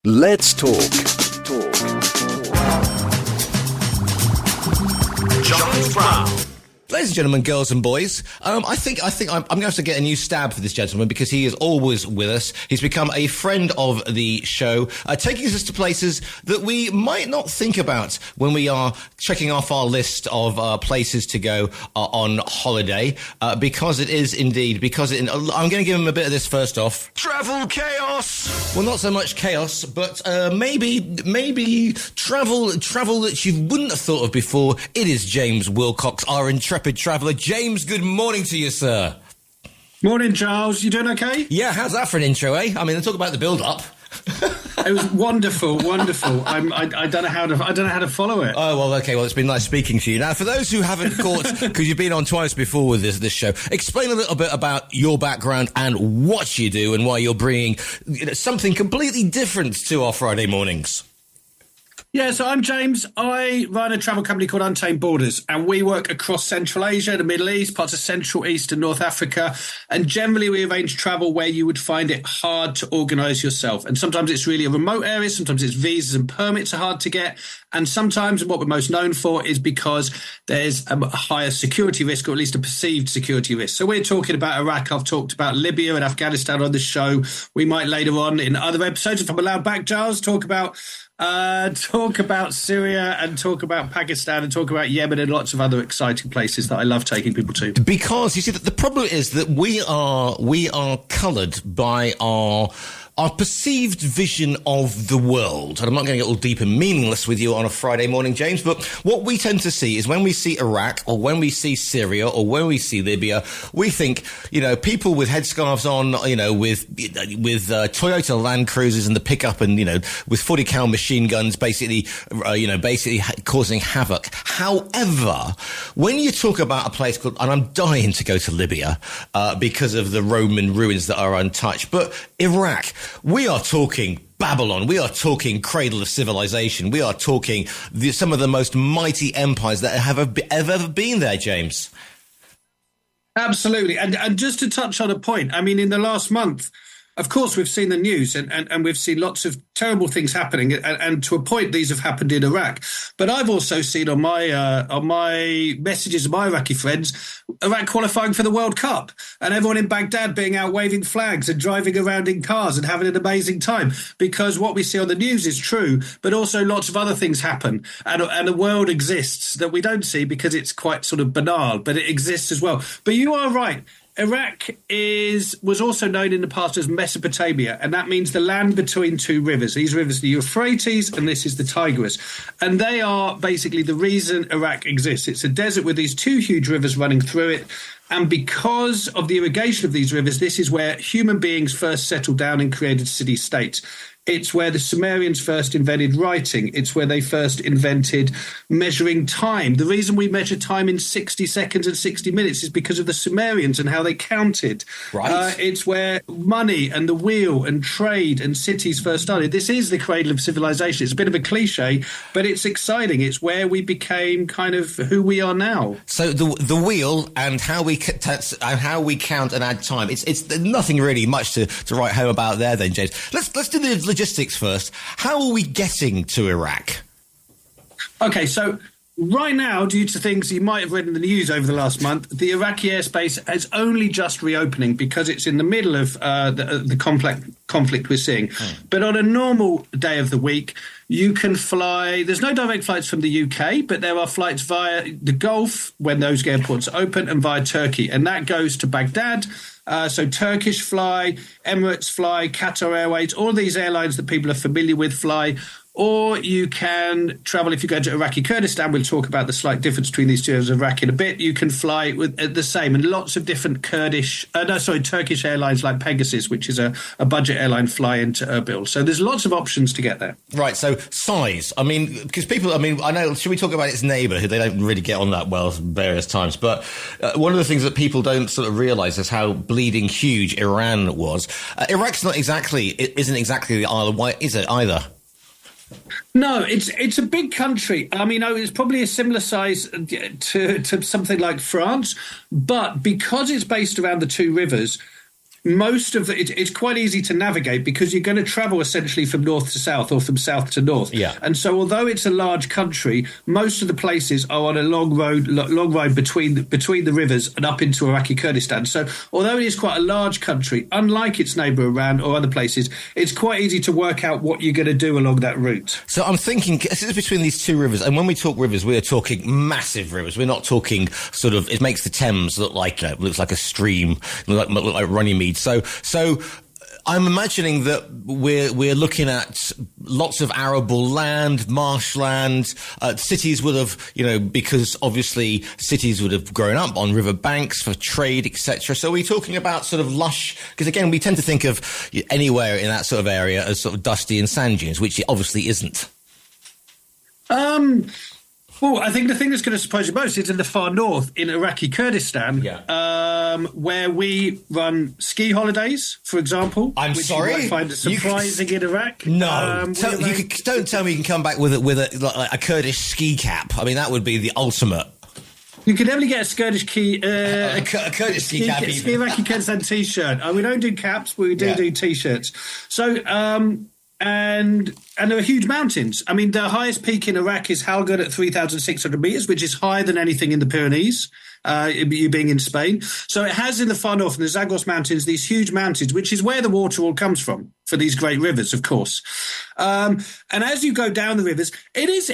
Let's talk. Giles Brown. Ladies and gentlemen, girls and boys, I think I'm going to have to get a new stab for this gentleman because he is always with us. He's become a friend of the show, taking us to places that we might not think about when we are checking off our list of places to go on holiday, because it is indeed, I'm going to give him a bit of this first off. Travel chaos. Well, not so much chaos, but maybe travel that you wouldn't have thought of before. It is James Willcox, our intrepid traveller. James, good morning to you, sir. Morning, Giles. You doing okay? Yeah, how's that for an intro, eh? I mean, let's talk about the build-up. It was wonderful. I don't know how to follow it. Oh, well, okay. Well, it's been nice speaking to you. Now, for those who haven't caught, because you've been on twice before with this show, explain a little bit about your background and what you do and why you're bringing something completely different to our Friday mornings. Yeah, so I'm James. I run a travel company called Untamed Borders, and we work across Central Asia, the Middle East, parts of Central East and North Africa. And generally, we arrange travel where you would find it hard to organise yourself. And sometimes it's really a remote area. Sometimes it's visas and permits are hard to get. And sometimes what we're most known for is because there's a higher security risk, or at least a perceived security risk. So we're talking about Iraq. I've talked about Libya and Afghanistan on this show. We might later on in other episodes, if I'm allowed back, Giles, talk about Syria and talk about Pakistan and talk about Yemen and lots of other exciting places that I love taking people to. Because you see, the problem is that we are coloured by our perceived vision of the world. And I'm not going to get all deep and meaningless with you on a Friday morning, James, but what we tend to see is when we see Iraq or when we see Syria or when we see Libya, we think, people with headscarves on, with Toyota Land Cruisers and the pickup and, with 40 cal machine guns, basically causing havoc. However, when you talk about a place called, and I'm dying to go to Libya, because of the Roman ruins that are untouched, but Iraq, we are talking Babylon. We are talking cradle of civilization. We are talking some of the most mighty empires that have ever been there, James. Absolutely. And just to touch on a point, I mean, in the last month, of course, we've seen the news and we've seen lots of terrible things happening. And to a point, these have happened in Iraq. But I've also seen on my messages of my Iraqi friends, Iraq qualifying for the World Cup and everyone in Baghdad being out waving flags and driving around in cars and having an amazing time. Because what we see on the news is true, but also lots of other things happen. And a world exists that we don't see because it's quite sort of banal, but it exists as well. But you are right. Iraq was also known in the past as Mesopotamia, and that means the land between two rivers. These rivers, the Euphrates, and this is the Tigris. And they are basically the reason Iraq exists. It's a desert with these two huge rivers running through it. And because of the irrigation of these rivers, this is where human beings first settled down and created city-states. It's where the Sumerians first invented writing. It's where they first invented measuring time. The reason we measure time in 60 seconds and 60 minutes is because of the Sumerians and how they counted. Right. It's where money and the wheel and trade and cities first started. This is the cradle of civilization. It's a bit of a cliche, but it's exciting. It's where we became kind of who we are now. So the wheel and how we count and add time. It's nothing really much to write home about there, then, James. Let's do the logistics first. How are we getting to Iraq? Okay, so right now, due to things you might have read in the news over the last month, the Iraqi airspace is only just reopening because it's in the middle of the conflict we're seeing. But on a normal day of the week, you can fly. There's no direct flights from the UK, but there are flights via the Gulf when those airports are open and via Turkey. And that goes to Baghdad. So Turkish fly, Emirates fly, Qatar Airways, all these airlines that people are familiar with fly. Or you can travel, if you go to Iraqi Kurdistan, we'll talk about the slight difference between these two areas of Iraq in a bit. You can fly with the same, and lots of different Turkish airlines like Pegasus, which is a budget airline, fly into Erbil. So there's lots of options to get there. Right, so size. I mean, because people, I know, should we talk about its neighbour, who they don't really get on that well various times, but one of the things that people don't sort of realise is how bleeding huge Iran was. Iraq's isn't exactly the Isle of Wight, is it, either? No, it's a big country. I mean, it's probably a similar size to something like France, but because it's based around the two rivers, most of it's quite easy to navigate because you're going to travel essentially from north to south or from south to north. Yeah. And so although it's a large country, most of the places are on a long ride between the rivers and up into Iraqi Kurdistan. So although it is quite a large country, unlike its neighbour Iran or other places, it's quite easy to work out what you're going to do along that route. So I'm thinking, this is between these two rivers, and when we talk rivers, we are talking massive rivers. We're not talking sort of, it makes the Thames look like, looks like a stream, look like Runnymede. So I'm imagining that we're looking at lots of arable land, marshland. Cities would have, because obviously cities would have grown up on river banks for trade, etc. So we're talking about sort of lush, because again, we tend to think of anywhere in that sort of area as sort of dusty and sand dunes, which it obviously isn't. Well, I think the thing that's going to surprise you most is in the far north, in Iraqi Kurdistan, where we run ski holidays, for example. Which sorry? You might find surprising in Iraq. No. Don't tell me you can come back with a Kurdish ski cap. I mean, that would be the ultimate. You can definitely get a Kurdish a Kurdish ski cap. Ski Iraqi Kurdistan T-shirt. We don't do caps, but we do T-shirts. So... And there are huge mountains. I mean, the highest peak in Iraq is Halgan at 3,600 meters, which is higher than anything in the Pyrenees, you being in Spain. So it has in the far north, in the Zagros Mountains, these huge mountains, which is where the water all comes from for these great rivers, of course. And as you go down the rivers, it is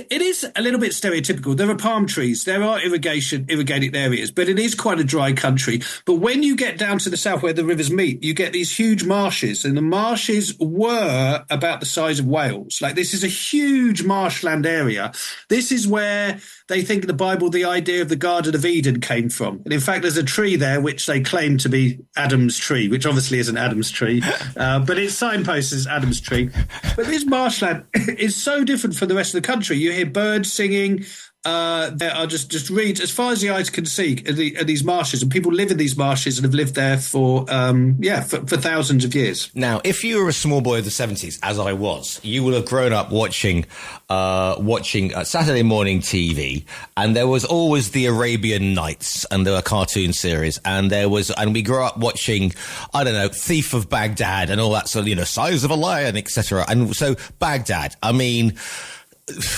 a little bit stereotypical. There are palm trees, there are irrigated areas, but it is quite a dry country. But when you get down to the south where the rivers meet, you get these huge marshes, and the marshes were about the size of Wales. Like, this is a huge marshland area. This is where they think in the Bible the idea of the Garden of Eden came from. And in fact, there's a tree there which they claim to be Adam's tree, which obviously isn't Adam's tree, but it's signposted as Adam's tree. But this marshland is so different from the rest of the country. You hear birds singing. There are just reeds as far as the eyes can see are these marshes, and people live in these marshes and have lived there for thousands of years. Now, if you were a small boy of the 70s, as I was, you would have grown up watching Saturday morning TV, and there was always the Arabian Nights, and there were cartoon series, and we grew up watching, I don't know, Thief of Baghdad and all that sort of, Size of a Lion, etc. And so Baghdad, I mean,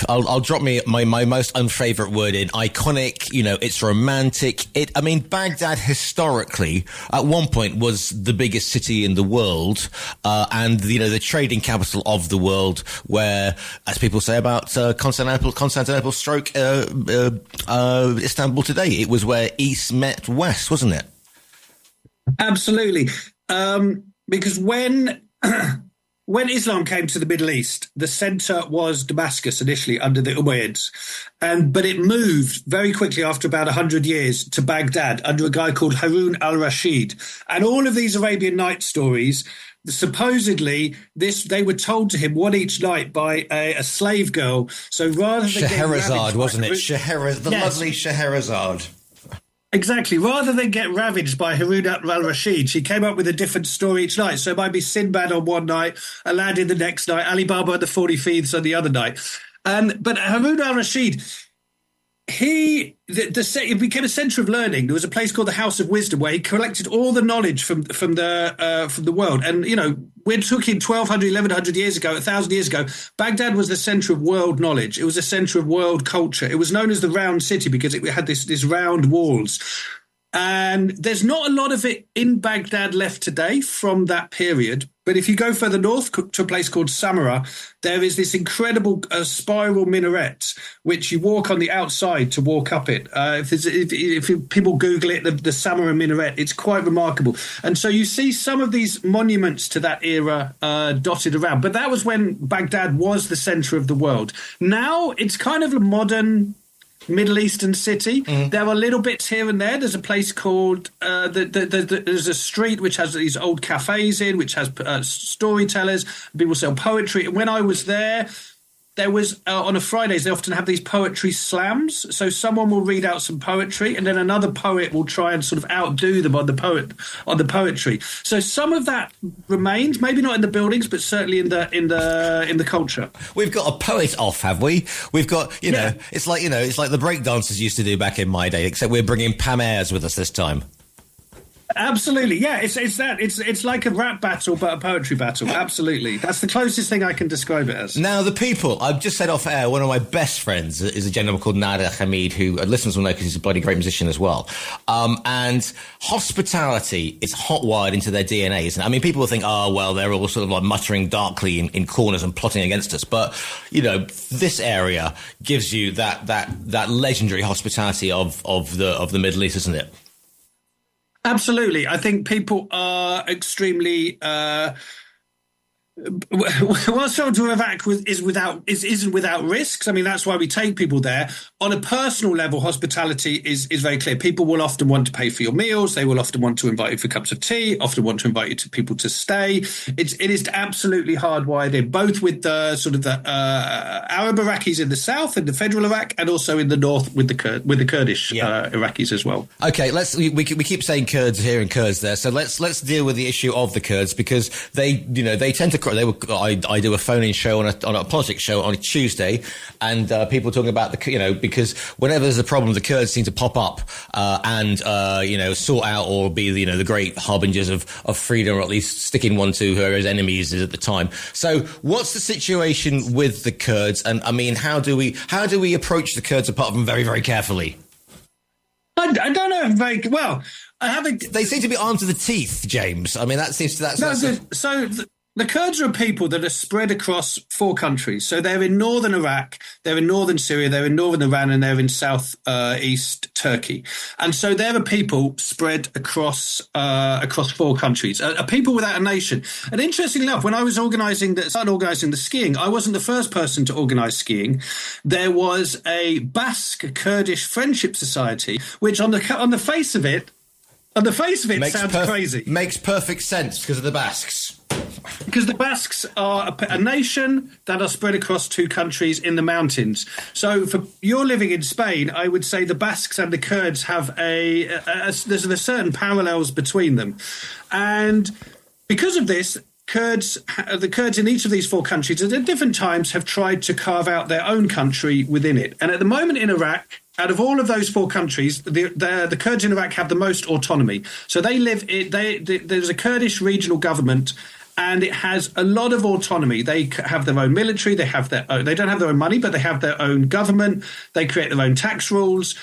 I'll drop my most unfavorite word in iconic. It's romantic. Baghdad historically at one point was the biggest city in the world, and the trading capital of the world, where, as people say about Constantinople stroke Istanbul today, it was where East met West, wasn't it? Absolutely, because when Islam came to the Middle East, the centre was Damascus initially under the Umayyads, but it moved very quickly after about 100 years to Baghdad under a guy called Harun al-Rashid. And all of these Arabian Nights stories, supposedly they were told to him one each night by a slave girl. So rather than Scheherazade, wasn't it? Lovely Scheherazade. Exactly. Rather than get ravaged by Harun al-Rashid, she came up with a different story each night. So it might be Sinbad on one night, Aladdin the next night, Ali Baba and the 40 Thieves on the other night. But Harun al-Rashid, it became a centre of learning. There was a place called the House of Wisdom where he collected all the knowledge from the world. And we're talking 1,200, 1,100 years ago, 1,000 years ago. Baghdad was the centre of world knowledge. It was the centre of world culture. It was known as the Round City because it had this round walls. And there's not a lot of it in Baghdad left today from that period. But if you go further north to a place called Samarra, there is this incredible spiral minaret, which you walk on the outside to walk up it. If people Google it, the Samarra minaret, it's quite remarkable. And so you see some of these monuments to that era dotted around. But that was when Baghdad was the centre of the world. Now it's kind of a modern Middle Eastern city. Mm-hmm. There are little bits here and there. There's a place called there's a street which has these old cafes in, which has storytellers. People sell poetry. And when I was there was on a Fridays they often have these poetry slams. So someone will read out some poetry, and then another poet will try and sort of outdo them on the poetry. So some of that remains, maybe not in the buildings, but certainly in the culture. We've got a poet off, have we? We've got it's like the break dancers used to do back in my day, except we're bringing Pam Ayres with us this time. Absolutely, yeah. It's like a rap battle, but a poetry battle. Absolutely, that's the closest thing I can describe it as. Now, the people, I've just said off air, one of my best friends is a gentleman called Nader Hamid, who listeners will know because he's a bloody great musician as well. And hospitality is hot-wired into their DNA, isn't it? I mean, people will think, oh, well, they're all sort of like muttering darkly in corners and plotting against us. But, you know, this area gives you that legendary hospitality of the Middle East, isn't it? Absolutely. I think people are extremely whilst travel to Iraq isn't without risks. I mean, that's why we take people there. On a personal level, hospitality is very clear. People will often want to pay for your meals. They will often want to invite you for cups of tea, often want to invite you to people to stay. It is absolutely hardwired in, both with the sort of the Arab Iraqis in the south and the federal Iraq, and also in the north with the Kurdish Iraqis as well. Okay, we keep saying Kurds here and Kurds there. So let's deal with the issue of the Kurds, because they tend to. I do a phone-in show on a politics show on a Tuesday, and people talking about because whenever there's a problem, the Kurds seem to pop up and sort out or be the great harbingers of freedom, or at least sticking one to whoever's enemies is at the time. So what's the situation with the Kurds? And I mean, how do we approach the Kurds apart from very, very carefully? I don't know very well. They seem to be armed to the teeth, James. I mean, The Kurds are people that are spread across 4 countries. So they're in northern Iraq, they're in northern Syria, they're in northern Iran, and they're in southeast Turkey. And so they're a people spread across 4 countries, a people without a nation. And interestingly enough, when I was started organising the skiing, I wasn't the first person to organise skiing. There was a Basque Kurdish Friendship Society, which on the face of it sounds crazy. Makes perfect sense because of the Basques. Because the Basques are a nation that are spread across 2 countries in the mountains. So for you're living in Spain, I would say the Basques and the Kurds have there's a certain parallels between them. And because of this, the Kurds in each of these 4 countries at different times have tried to carve out their own country within it. And at the moment in Iraq, out of all of those 4 countries, the Kurds in Iraq have the most autonomy. So there's a Kurdish regional government, and it has a lot of autonomy. They have their own military. They don't have their own money, but they have their own government. They create their own tax rules.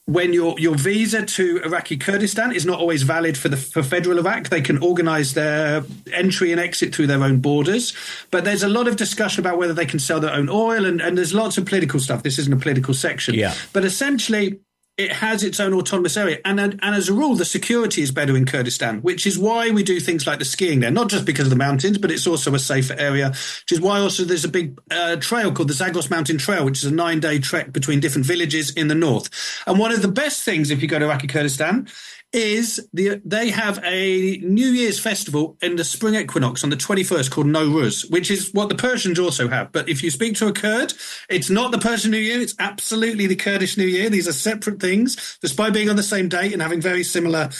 When your visa to Iraqi Kurdistan is not always valid for federal Iraq, they can organise their entry and exit through their own borders. But there's a lot of discussion about whether they can sell their own oil, and there's lots of political stuff. This isn't a political section. Yeah. But essentially, it has its own autonomous area. And as a rule, the security is better in Kurdistan, which is why we do things like the skiing there, not just because of the mountains, but it's also a safer area, which is why also there's a big trail called the Zagros Mountain Trail, which is a 9-day trek between different villages in the north. And one of the best things, if you go to Iraqi Kurdistan, is they have a New Year's festival in the spring equinox on the 21st called Nowruz, which is what the Persians also have. But if you speak to a Kurd, it's not the Persian New Year, it's absolutely the Kurdish New Year. These are separate things, despite being on the same date and having very similar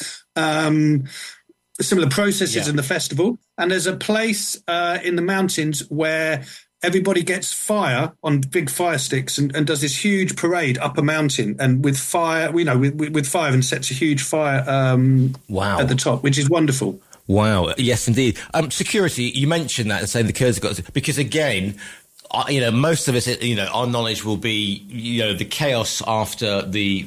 processes in the festival. And there's a place in the mountains where everybody gets fire on big fire sticks and does this huge parade up a mountain, and with fire, with fire, and sets a huge fire at the top, which is wonderful. Wow. Yes, indeed. Security, you mentioned that, and saying the Kurds have got, because again, most of us, our knowledge will be, the chaos after the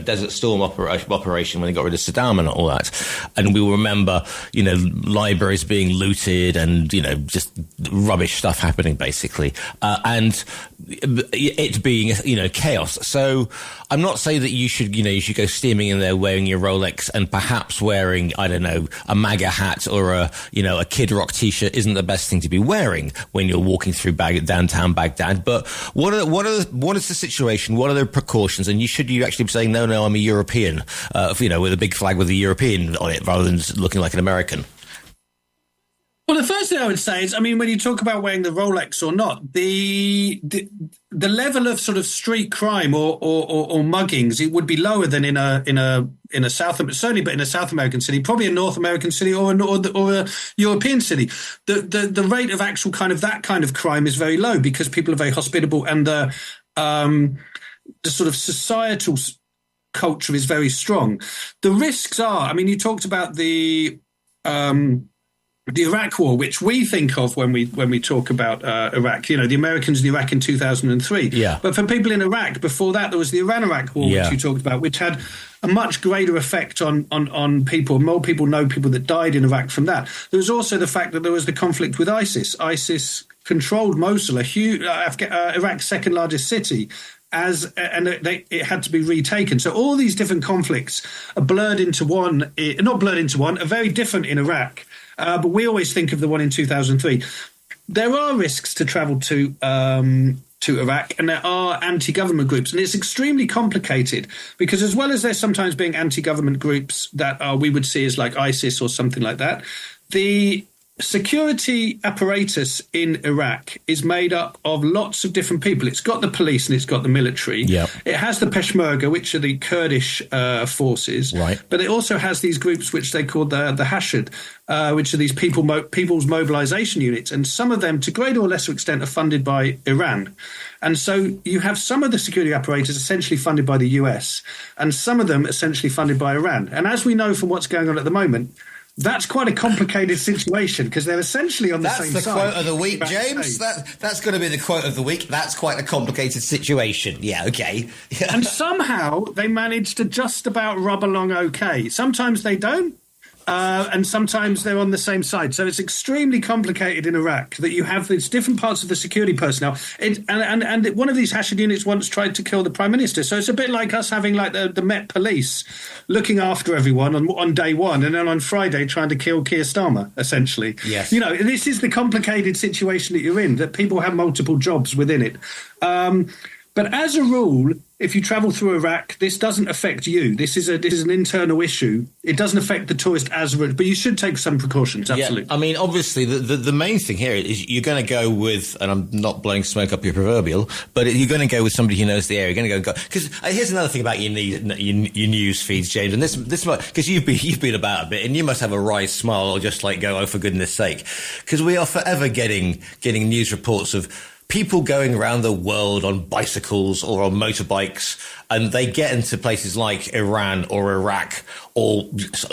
Desert Storm operation when they got rid of Saddam and all that. And we will remember, libraries being looted and, just rubbish stuff happening, basically. And it being, chaos. So I'm not saying that you should go steaming in there wearing your Rolex and perhaps wearing, I don't know, a MAGA hat or a Kid Rock t-shirt isn't the best thing to be wearing when you're walking through downtown Baghdad. But what is the situation? What are the precautions? And should you actually be saying, no, I'm a European, with a big flag with a European on it rather than looking like an American? Well, the first thing I would say is, when you talk about wearing the Rolex or not, the level of sort of street crime or muggings, it would be lower than in a certainly, but in a South American city, probably a North American city or a European city. The rate of actual that kind of crime is very low because people are very hospitable, and the sort of societal culture is very strong. The risks are, I mean, you talked about the Iraq War, which we think of when we talk about Iraq, the Americans in Iraq in 2003. Yeah. But for people in Iraq, before that, there was the Iran-Iraq War, which you talked about, which had a much greater effect on people. More people know people that died in Iraq from that. There was also the fact that there was the conflict with ISIS. ISIS controlled Mosul, Iraq's second largest city. It had to be retaken. So all these different conflicts are blurred into one, not blurred into one, are very different in Iraq. But we always think of the one in 2003. There are risks to travel to Iraq, and there are anti-government groups. And it's extremely complicated because as well as there sometimes being anti-government groups that we would see as like ISIS or something like that, the security apparatus in Iraq is made up of lots of different people. It's got the police and it's got the military. Yep. It has the Peshmerga, which are the Kurdish forces. Right. But it also has these groups which they call the Hashid, which are these people's mobilization units. And some of them, to greater or lesser extent, are funded by Iran. And so you have some of the security apparatus essentially funded by the US and some of them essentially funded by Iran. And as we know from what's going on at the moment, that's quite a complicated situation because they're essentially on the same side. That's the quote of the week, James. That's going to be the quote of the week. That's quite a complicated situation. Yeah, okay. And somehow they manage to just about rub along okay. Sometimes they don't. And sometimes they're on the same side. So it's extremely complicated in Iraq that you have these different parts of the security personnel. And one of these Hashid units once tried to kill the Prime Minister. So it's a bit like us having like the Met Police looking after everyone on day one and then on Friday trying to kill Keir Starmer, essentially. Yes. This is the complicated situation that you're in, that people have multiple jobs within it. But as a rule, if you travel through Iraq, this doesn't affect you. This is an internal issue. It doesn't affect the tourist as much, but you should take some precautions, absolutely. Yeah, I mean, obviously, the main thing here is you're going to go with, and I'm not blowing smoke up your proverbial, but you're going to go with somebody who knows the area. You're going to go, because here's another thing about your news feeds, James, and this because you've been about a bit, and you must have a wry smile or just like go, oh, for goodness sake, because we are forever getting news reports of people going around the world on bicycles or on motorbikes, and they get into places like Iran or Iraq or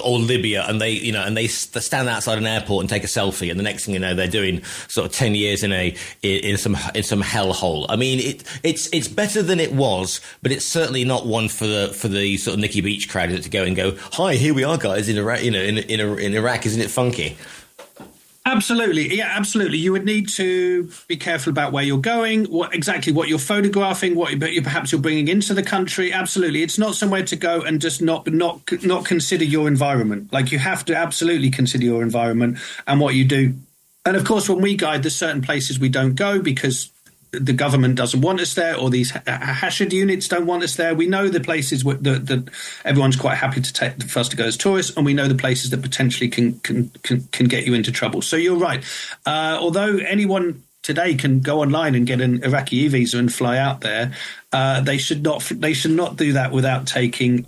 Libya, and they stand outside an airport and take a selfie, and the next thing you know, they're doing sort of 10 years in some hellhole. I mean, it's better than it was, but it's certainly not one for the sort of Nikki Beach crowd to go and go, hi, here we are, guys, in Iraq. In Iraq, isn't it funky? Absolutely. Yeah, absolutely. You would need to be careful about where you're going, what you're photographing, perhaps you're bringing into the country. Absolutely. It's not somewhere to go and just not consider your environment. Like, you have to absolutely consider your environment and what you do. And of course, when we guide, there's certain places we don't go because the government doesn't want us there, or these Hashid units don't want us there. We know the places that everyone's quite happy for us to go as tourists, and we know the places that potentially can get you into trouble. So you're right. Although anyone today can go online and get an Iraqi e-visa and fly out there, they should not do that without taking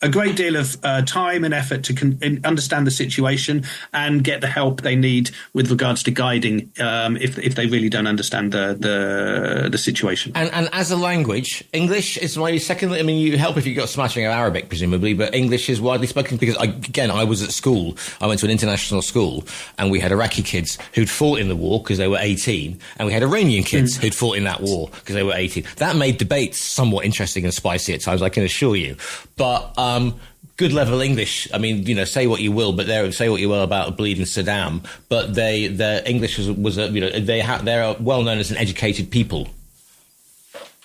a great deal of time and effort to understand the situation and get the help they need with regards to guiding if they really don't understand the situation. And as a language, English is maybe secondly. I mean, you help if you've got a smattering of Arabic, presumably, but English is widely spoken because, I was at school. I went to an international school, and we had Iraqi kids who'd fought in the war because they were 18, and we had Iranian kids who'd fought in that war because they were 18. That made debates somewhat interesting and spicy at times, I can assure you. But good level English. I mean, say what you will, but say what you will about bleeding Saddam, but their English was they're well known as an educated people.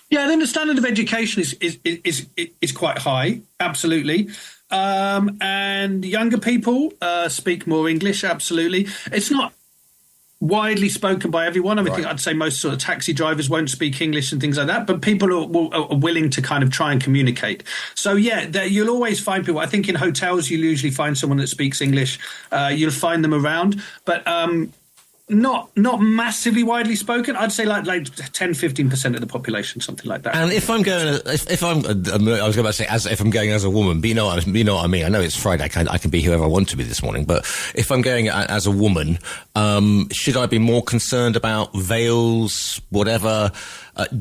Yeah, I think the standard of education is quite high, absolutely. And younger people speak more English, absolutely. It's not widely spoken by everyone. I mean, right. I'd say most sort of taxi drivers won't speak English and things like that, but people are willing to kind of try and communicate. So yeah, you'll always find people. I think in hotels you'll usually find someone that speaks English. You'll find them around, but not massively widely spoken. I'd say like 10-15% of the population, something like that. And if I'm going, I was going to say if I'm going as a woman, but you know what I mean. I know it's Friday. I can be whoever I want to be this morning. But if I'm going as a woman, should I be more concerned about veils, whatever,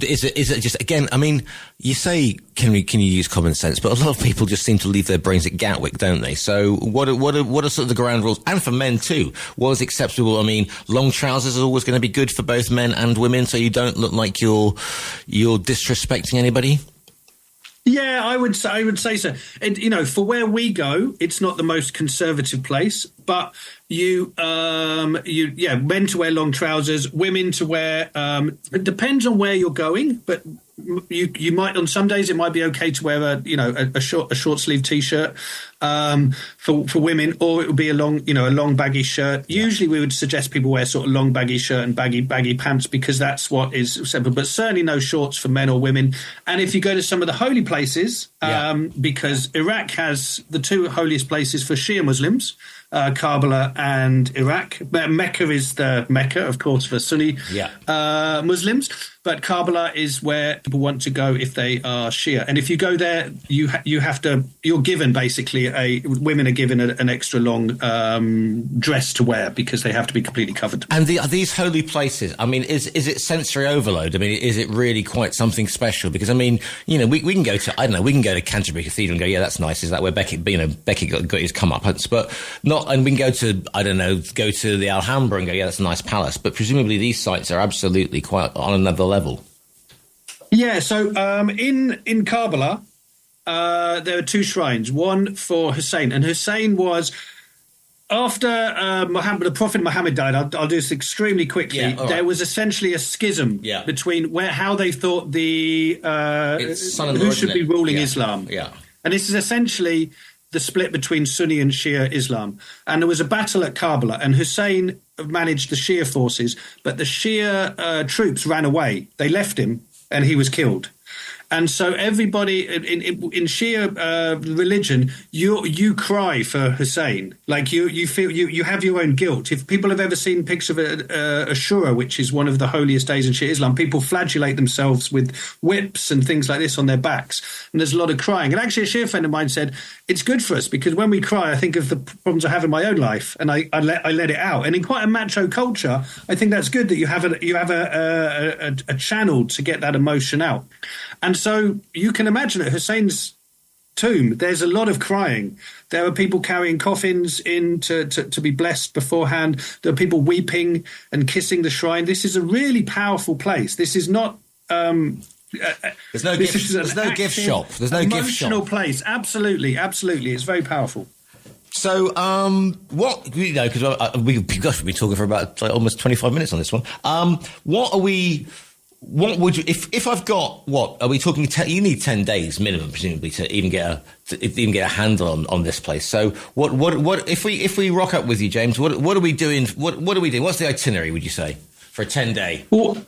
Is it just, again, I mean, you say, can you use common sense? But a lot of people just seem to leave their brains at Gatwick, don't they? So what are sort of the ground rules? And for men too, what is acceptable? I mean, long trousers are always going to be good for both men and women, so you don't look like you're disrespecting anybody. Yeah, I would say so. And, for where we go, it's not the most conservative place, but men to wear long trousers, women to wear. It depends on where you're going, but you might, on some days it might be okay to wear a short sleeve t-shirt for women, or it would be a long baggy shirt. Yeah. Usually we would suggest people wear sort of long baggy shirt and baggy pants, because that's what is simple. But certainly no shorts for men or women. And if you go to some of the holy places, because Iraq has the two holiest places for Shia Muslims, Karbala and Iraq. Mecca is the Mecca, of course, for Sunni Muslims, but Karbala is where people want to go if they are Shia. And if you go there, you're given basically women are given an extra long dress to wear, because they have to be completely covered. And these holy places, I mean, is it sensory overload? I mean, is it really quite something special? Because, I mean, we can go to, I don't know, we can go to Canterbury Cathedral and go, yeah, that's nice. Is that where Beckett got his comeuppance? But not, and we can go to, I don't know, go to the Alhambra and go, yeah, that's a nice palace. But presumably these sites are absolutely quite on another level. Yeah, so in Karbala, there are two shrines, one for Hussein. And Hussein was, after the Prophet Muhammad died, I'll do this extremely quickly, there was essentially a schism between how they thought who should be ruling Islam. Yeah. And this is essentially the split between Sunni and Shia Islam. And there was a battle at Karbala, and Hussein managed the Shia forces, but the Shia troops ran away. They left him, and he was killed. And so everybody in Shia religion, you cry for Hussein, like you feel you have your own guilt. If people have ever seen pictures of Ashura, which is one of the holiest days in Shia Islam, people flagellate themselves with whips and things like this on their backs, and there's a lot of crying. And actually, a Shia friend of mine said it's good for us, because when we cry, I think of the problems I have in my own life, and I let it out. And in quite a macho culture, I think that's good that you have a channel to get that emotion out. And so you can imagine at Hussein's tomb, there's a lot of crying. There are people carrying coffins in to be blessed beforehand. There are people weeping and kissing the shrine. This is a really powerful place. This is not... There's no gift shop. There's no gift shop. Emotional place. Absolutely. It's very powerful. So, because we've been talking for about almost 25 minutes on this one. What would you, if I've got, what are we talking? You need 10 days minimum, presumably, to even get a handle on this place. So what if we rock up with you, James? What are we doing? What are we doing? What's the itinerary, would you say, for a 10-day? Well,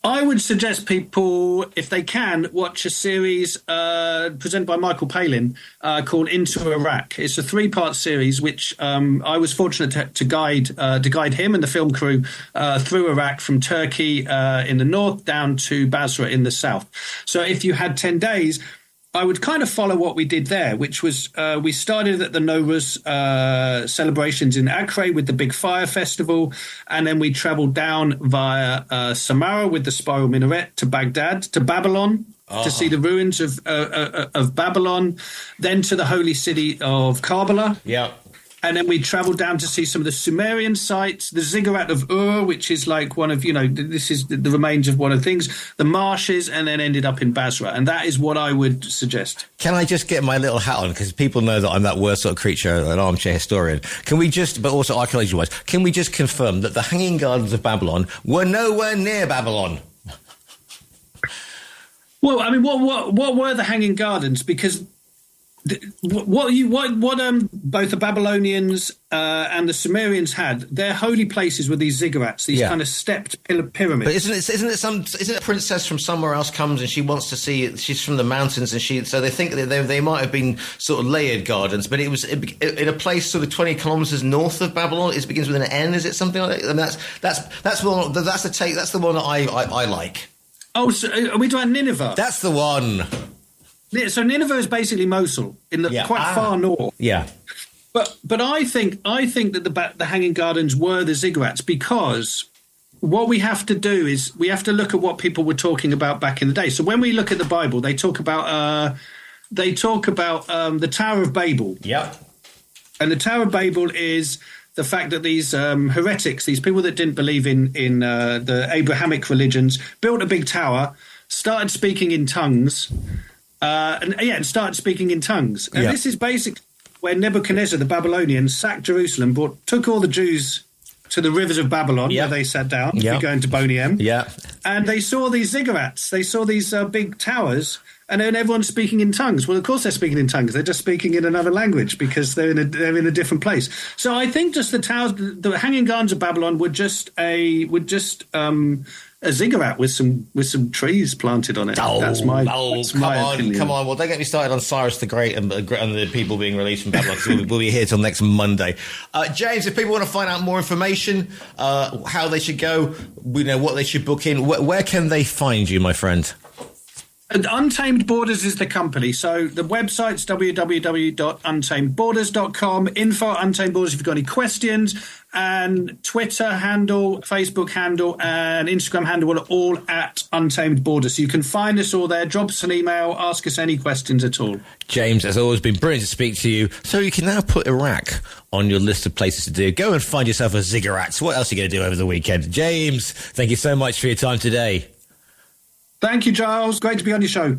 I would suggest people, if they can, watch a series presented by Michael Palin called Into Iraq. It's a 3-part series, which I was fortunate to guide him and the film crew through Iraq, from Turkey in the north down to Basra in the south. So if you had 10 days, I would kind of follow what we did there, which was we started at the Nowruz celebrations in Acre with the big fire festival, and then we travelled down via Samarra with the spiral minaret to Baghdad, to Babylon, to see the ruins of Babylon, then to the holy city of Karbala. Yeah. And then we travelled down to see some of the Sumerian sites, the ziggurat of Ur, which is like one of, this is the remains of one of the things, the marshes, and then ended up in Basra. And that is what I would suggest. Can I just get my little hat on? Because people know that I'm that worst sort of creature, an armchair historian. Can we just, but also archaeology-wise, can we just confirm that the Hanging Gardens of Babylon were nowhere near Babylon? Well, I mean, what were the Hanging Gardens? Because what both the Babylonians and the Sumerians had, their holy places were these ziggurats, these kind of stepped pyramids. But isn't it a princess from somewhere else comes and she wants to see it? She's from the mountains, and so they think that they might have been sort of layered gardens, but it was in a place sort of 20 kilometers north of Babylon. It begins with an N. Is it something like that? And that's the one that I like. Oh, so are we doing Nineveh? That's the one. So Nineveh is basically Mosul in the quite far north. Yeah, but I think that the Hanging Gardens were the ziggurats, because what we have to do is we have to look at what people were talking about back in the day. So when we look at the Bible, they talk about the Tower of Babel. Yep. And the Tower of Babel is the fact that these heretics, these people that didn't believe in the Abrahamic religions, built a big tower, started speaking in tongues, and started speaking in tongues. And this is basically where Nebuchadnezzar, the Babylonian, sacked Jerusalem, took all the Jews to the rivers of Babylon, where they sat down, going to Boney M. Yeah. And they saw these ziggurats. They saw these big towers, and then everyone's speaking in tongues. Well, of course they're speaking in tongues. They're just speaking in another language because they're in a different place. So I think just the towers, the Hanging Gardens of Babylon, were just a ziggurat with some trees planted on it. That's my opinion. Come on. Well, don't get me started on Cyrus the Great and the people being released from Babylon. We'll be here till next Monday. James, if people want to find out more information, how they should go, what they should book in, where can they find you, my friend? Untamed Borders is the company. So the website's www.untamedborders.com. Info Untamed Borders if you've got any questions. And Twitter handle, Facebook handle, and Instagram handle are all at Untamed Borders. So you can find us all there. Drop us an email. Ask us any questions at all. James, it's always been brilliant to speak to you. So you can now put Iraq on your list of places to do. Go and find yourself a ziggurat. What else are you going to do over the weekend? James, thank you so much for your time today. Thank you, Giles. Great to be on your show.